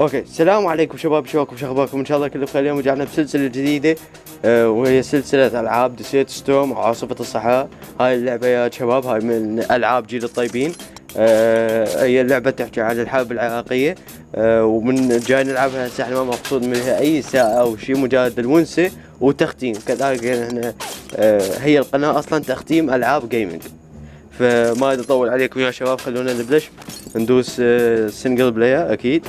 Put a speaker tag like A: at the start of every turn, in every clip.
A: اوكي، السلام عليكم شباب، شلونكم؟ شو اخباركم؟ ان شاء الله كله بخير. اليوم رجعنا بسلسله جديده، وهي سلسله العاب ديسيت ستورم عاصفه الصحراء. هاي اللعبه يا شباب هاي من العاب جيل الطيبين. هي اللعبه تحكي عن الحرب العراقيه، ومن جاي نلعبها هسه. احنا ما مقصود منها اي ساعه او شيء، مجرد الونسه وتختيم كذلك. احنا هي القناه اصلا تختيم العاب جيمنج. فما اطول عليكم يا شباب، خلونا نبلش. ندوس سنجل بلاير اكيد،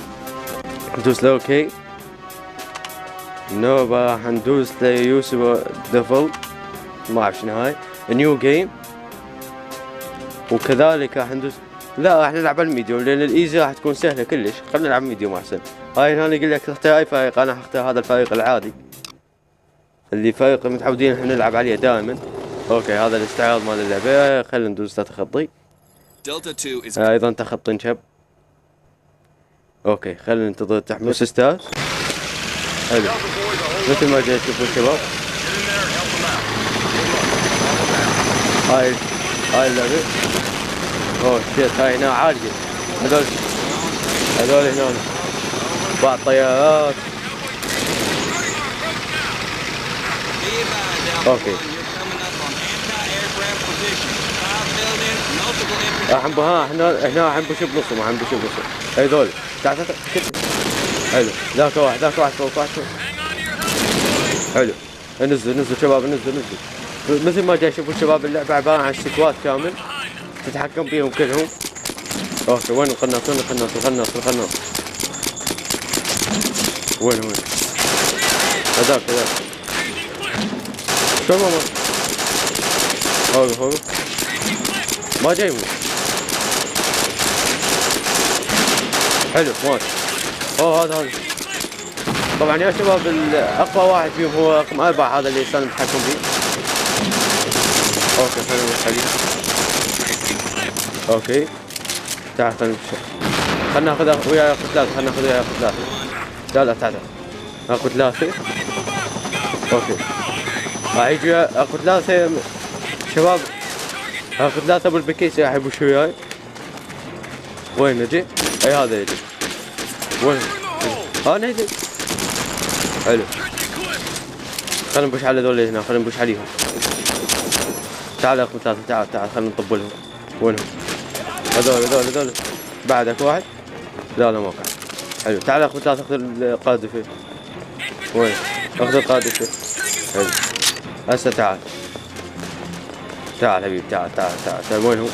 A: ندوس له اوكي. نو راح ندوس ليوسف ديفل، ما اعرف شنو هاي، نيو جيم. وكذلك راح ندوس، لا راح نلعب على الميديوم لان الايزي راح تكون سهله كلش. خلينا نلعب ميديوم احسن. هاي هنا يقول لك تختار اي فريق، انا حختار هذا الفريق العادي اللي فريق متعودين احنا نلعب عليه دائما. اوكي هذا الاستعراض مال اللعبه. خلينا ندوس تخطي. ايضا تخطي انشب. اوكي خلينا ننتظر تحمل ستارز. حلو مثل ما جاي تشوفون شباب. هاي اللعبة. اوه شيت، هاي هنا عالية. هذول هنا بعض طيارات. اوكي هنا راح نبش بنصهم، راح نبش بنصهم. هذول تعال حلو. ذاك واحد فوق. حلو نزل شباب، نزل. مثل ما جاي شوفوا شباب، اللعبة عبارة عن سكوات كامل تتحكم بيهم كلهم. اوكي وين القناص؟ القناص وين هذاك شو ماما هو ما جاي يموت. حلو مات. هذا طبعا يا شباب اقوى واحد فيهم هو رقم 4، هذا اللي صار نتحكم فيه. اوكي خلينا نروح عليه. اوكي تعال خلينا ناخذ وياه ياخذ ثلاثة. لا تعال اخذ ثلاثة. اوكي راح يجي اخذ ثلاثة شباب، اخذ ثلاثة بالبكيس راح يبوش وياي. وين نجي؟ اي هذا يجي. وين؟ هنا يجي. حلو خلينا نبوش على ذول هنا، خلينا نبوش عليهم. تعال اخذ ثلاثة، تعال خلينا نطبلهم. وينهم؟ هذول بعدك واحد؟ لا ما قاعد. حلو تعال اخذ ثلاثة، اخذ القاذفة. وين؟ اخذ القاذفة. حلو هسه تعال حبيبي، تعال وين هو؟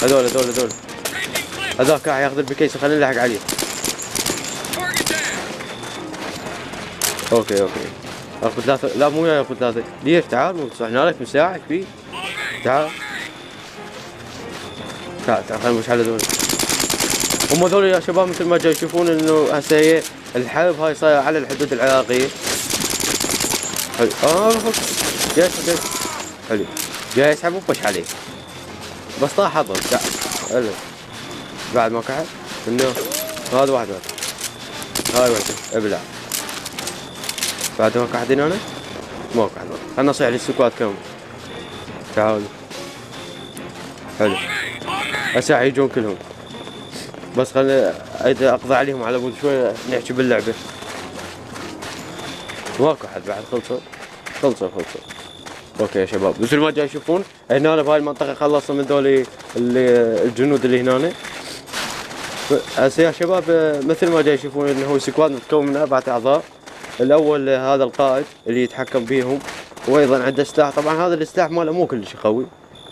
A: هذول هذاك راح ياخذ البكيس، خلينا نلحق عليه. اوكي اخذ ثلاثة. لا مو ياخذ ثلاثة. ليش؟ تعال مو صحنا لك مساعد فيه. تعال خلينا نمشي على ذول. هم ذول يا شباب مثل ما جاي يشوفون انه هسه هي الحرب هاي صايره على الحدود العراقيه. حلو جاي حلو جاي يسحب وبش عليه بس طاح حظر. حلو بعد ما كحل انه هذا واحد هاي واحده ابلع. بعد ما قاعدين انا ما قاعد. خلنا نصيح للسكوات كامل. تعالوا حلو هسه يجون كلهم، بس خلنا اقضي عليهم على بود شوي نحكي باللعبه. ماكو حد بعد. خلصوا. اوكي يا شباب مثل ما جاي يشوفون هنا بهاي المنطقه خلصنا من ذولي الجنود اللي هنا. هسه يا شباب مثل ما جاي يشوفون انه هو سكواد متكون من 4 اعضاء. الاول هذا القائد اللي يتحكم بيهم، وايضا عنده سلاح. طبعا هذا السلاح ماله مو كلش قوي،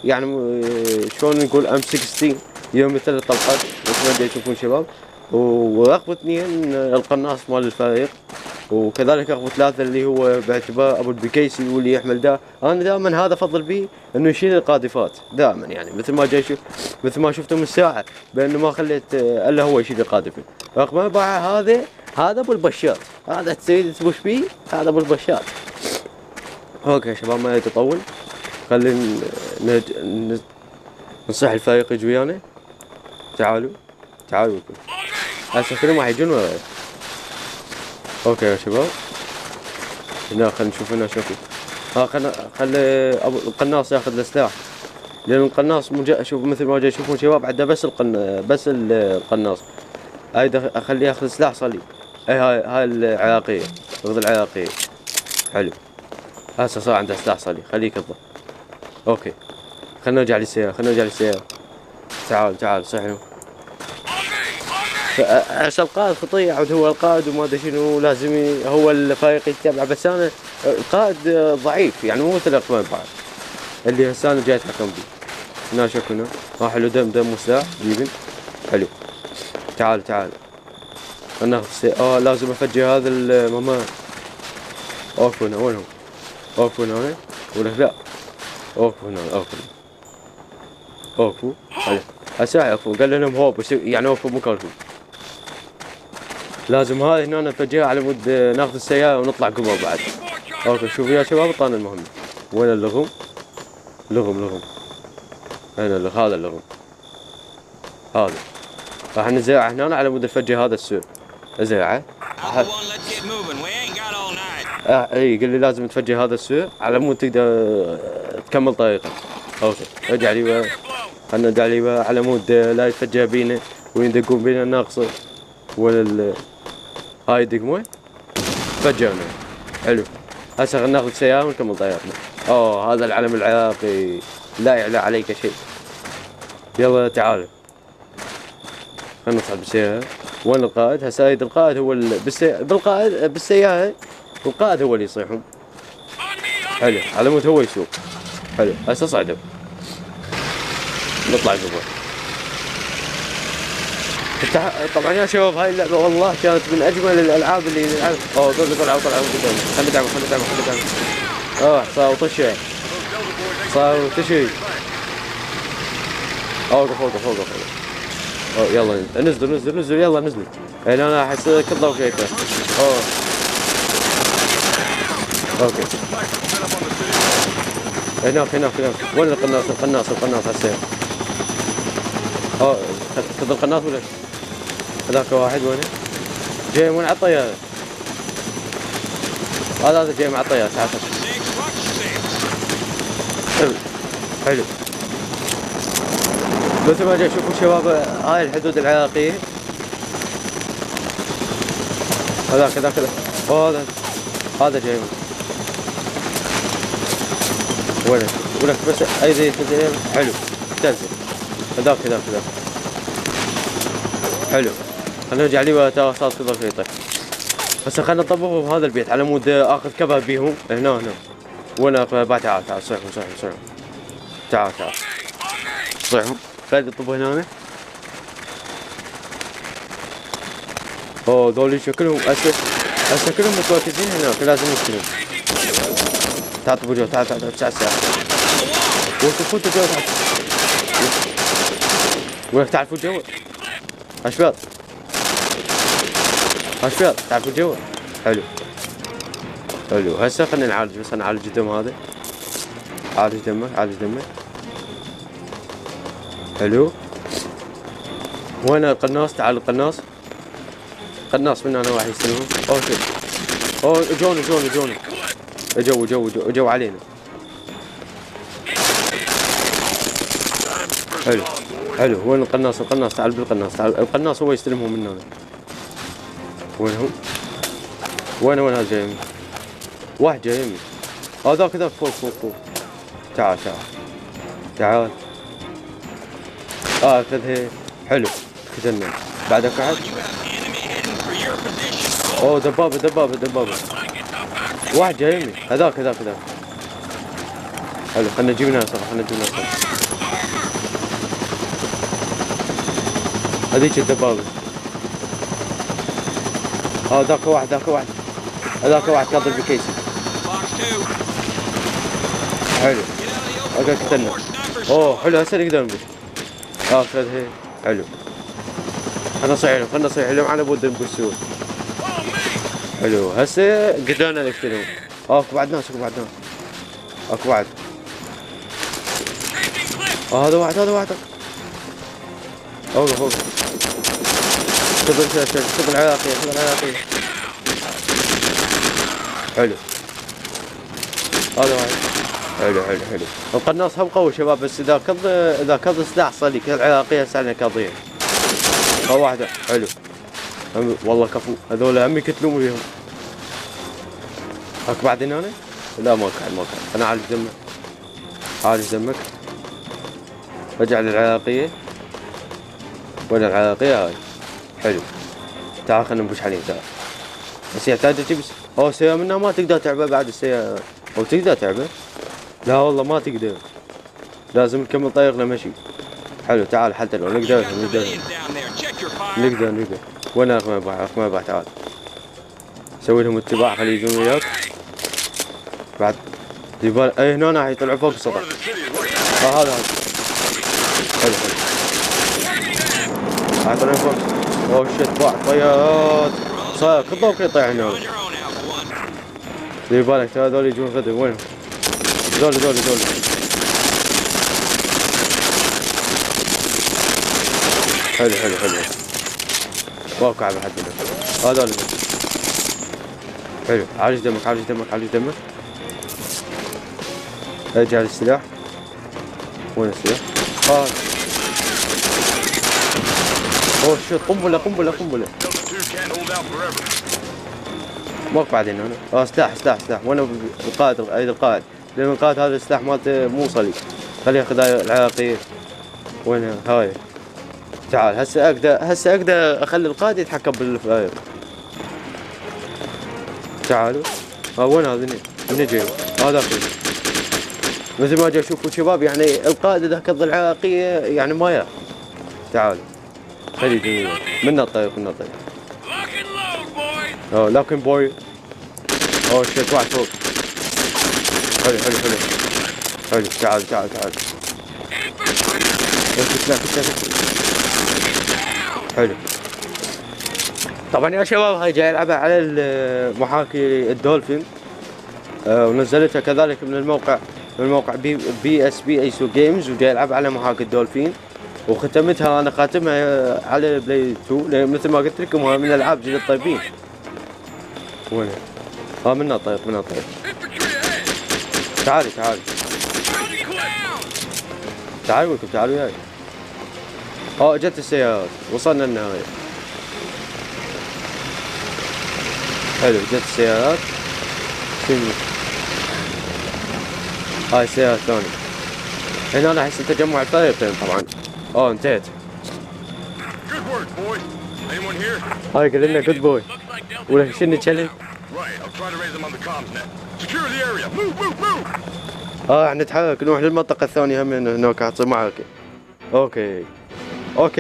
A: يعني شلون نقول M16 يوم 3 طلقات مثل ما جاي يشوفون شباب. ورقم 2 القناص مال الفريق، وكذلك رقم 3 اللي هو باعتبار ابو البكيسي واللي يحمل انا دائما هذا افضل به انه يشيل القاذفات دائما، يعني مثل ما جاي مثل ما شفتوا من الساعه بانه ما خليت الا هو يشيل القاذفه. رقم 4 هذا ابو البشار، هذا تريد تبوش فيه، هذا ابو البشار. اوكي يا شباب ما يتطول، خلينا نصح الفريق يجي ويانا. تعالوا هسه كلهم راح يجون وراي. اوكي يا شباب هنا خلينا نشوف هنا شوفوا. خلي القناص ياخذ السلاح، لان القناص شوف مثل ما جاي يشوفون شباب عنده بس القناص. هاي اخليه ياخذ سلاح صليب. اي هاي العراقية، اخذ العراقية. حلو، هسه صار عنده سلاح صليب، خليه يكبر. اوكي، خلنا نرجع للسيارة، تعال صحنوا. عشان القائد خطية، يعود هو القائد وما ادري شنو، لازم هو الفريق يتبعه، بس انا القائد ضعيف يعني، مو مثل الاقوام بعد اللي هسه انا جاي اتحكم بيه. هنا شوف هنا، حلو، دم وسلاح جيبن. حلو، تعال خلنا ناخذ لازم افجر هذا الماما. اوقفوا هنا، وينهم؟ اوقفوا هنا ولا لا؟ اوقفوا هنا، اوقفوا. حلو، هسه اوقفوا، قال لهم هوب، يعني اوقفوا مكانكم. لازم هاي هنا نفجرها على مود ناخذ السيارة ونطلع قبل بعد. اوكي، شوفوا يا شباب الطن المهم. وين اللغم؟ لغم هنا هذا اللغم، هذا راح نزرعه هنا على مود نفجر هذا السور. ازرعه. اي قال لي لازم تفجر هذا السور على مود تقدر تكمل طريقك. اوكي، ارجع لي، خلنا نرجع لي على مود لا يتفجر بينا ويندقون بينا الناقصه ولا هاي دقمه. فجرنا. حلو، هسه خلنا ناخذ سيارة ونكمل طريقنا. هذا العلم العراقي لا يعلى عليك شيء. يلا تعالوا، خلنا نصعد بالسيارة. وين القائد؟ هسه القائد هو بالسيارة، والقائد هو اللي يصيحهم. حلو، على مود هو يسوق. حلو، هسه صعدوا، نطلع قبل. طبعا يا شباب هاي اللعبة والله كانت من اجمل الالعاب اللي نلعبها. طلعوا قدامي، خلنا ندعم. صاروا تشي. فوق. يلا نزلوا، يلا نزلوا. هنا انا احس كله وشيكه. اوكي، هناك. وين القناص هسه؟ خذ القناص ولا هذاك واحد وينه؟ جاي من على الطيارة. هذا جاي مع الطيارة. حلو، مثل ما جاي شوفوا شباب، هاي الحدود العراقية. هذاك هذا جاي ولك بس اي ذي. حلو، تنزل هذاك. حلو، خلينا نرجع لي صار كذا خيطة. بس خلينا نطبقهم بهذا البيت على مود اخذ كباب بيهم. هنا وين تعال صيحوا. تعال صيحوا، خلي نطبق هنا. ذولي شكلهم هسه كلهم متواجدين هناك، لازم نشتريهم. تعال طبوا جو، تعال ساعة. وقفوا جو، ولك تعرفوا جو. اشباط تعرفوا جو. حلو، هسه خلينا نعالج، بس نعالج الدم هذا. عالج دمه. حلو، وين القناص؟ تعال القناص من هنا واحد يستلمهم. اوكي، جوني اجوا علينا. حلو، وين القناص؟ تعال بالقناص، القناص هو يستلمهم من هنا. وينهم؟ وين هذا جاي؟ واحد جاي يمي. ذاك فوق. تعال. خذ. حلو، قتلنا. بعدك واحد. دبابة. واحد جاي يمي. هذاك. حلو، خلنا نجيب ناس. هذيك الدبابة. ذاك واحد. هذاك واحد كاظم بكيسي. حلو، قتلنا. حلو، هسه نقدر نمشي. خذ. حلو، خلنا نصيح لهم على بود نبسون. حلو، هسه قدرنا نقتلهم. اكو بعد ناس. اكو واحد. هذا واحد. فوق. خذ العراقية. حلو، هذا واحد. حلو. القناص هم قوي شباب، بس اذا كض سلاح صلي كالعراقية سالنا كضيع. واحدة. حلو، والله كفو هذول هم يقتلون بيهم. هاك بعدين انا؟ لا ما كان انا عالج دمك. عالج دمك. رجع للعراقية. وين العراقية هاي؟ حلو. تعال خلينا نبوش عليه تعال. بس يحتاج تجيب سيارة منها ما تقدر تعبه بعد السيارة. او تقدر تعبه؟ لا والله ما تقدر. لازم نكمل طريقنا مشي. حلو تعال حتى لو نقدر. وين اخ ما باع تعال. سوي لهم اتباع خلي يجون وياك. بعد ديبال اي هنا راح يطلعوا فوق السطح. هذا حلو راح يطلعون فوق. اوه شيت باع طيارات. صاير كل ضوء يطيح هنا. دير بالك ترى هذول يجون غدا وينهم؟ دول حلو واقع بحد هنا. هذول حلو. عالج دمك. ارجع للسلاح. وين السلاح؟ اوه شيت قنبلة. موقف بعدين هنا. سلاح. وانا القائد. لان القائد هذا السلاح مالته مو وصلي. خليه ياخذ العراقية. وين هاي؟ تعال هسه اقدر اخلي القائد يتحكم بالفائق. تعالوا. وين هذا؟ من جاي؟ هذا مثل ما جاي اشوفوا شباب يعني القائد اذا كض العراقية يعني ما يا. تعالوا. خلي يجي من الطريق. لكن بوي. شيت واحد فوق. حلو تعال. حلو. طبعا يا شباب هاي جاي العبها على محاكي الدولفين. ونزلتها كذلك من الموقع بي اس بي ايسو جيمز، وجاي العبها على محاكي الدولفين. وختمتها انا خاتمها على بلاي 2 لان مثل ما قلت لكم من الالعاب جيل الطيبين. وين؟ من الطريق. تعالي ولكم تعالوا وياي. جت السيارات وصلنا النهاية. حلو جت السيارات. هاي السيارة الثانية. هنا انا احس تجمع الطريقين طبعا. انتهت. هاي قال لنا جود بوي. ولا شنو تشلي؟ نتحرك نروح للمنطقة الثانية هم هناك اعطي معك. اوكي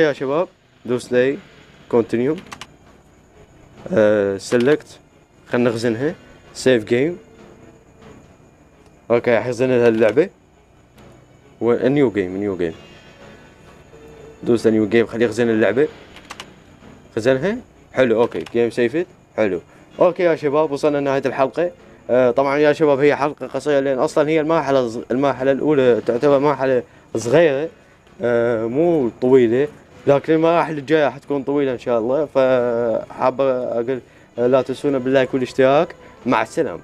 A: يا شباب دوس لي كونتينيو. سيلكت. خلنا نخزنها. سيف جيم. اوكي احزن لها اللعبة. نيو جيم. دوس نيو جيم خليه يخزن اللعبة. خزنها. حلو اوكي جيم سيفت. حلو اوكي يا شباب وصلنا لنهاية الحلقة. طبعا يا شباب هي حلقة قصيرة لان اصلا هي المرحلة الاولى تعتبر مرحلة صغيرة مو طويلة، لكن المراحل الجاية حتكون طويلة ان شاء الله. فحابة اقول لا تنسونا باللايك والاشتراك. مع السلامة.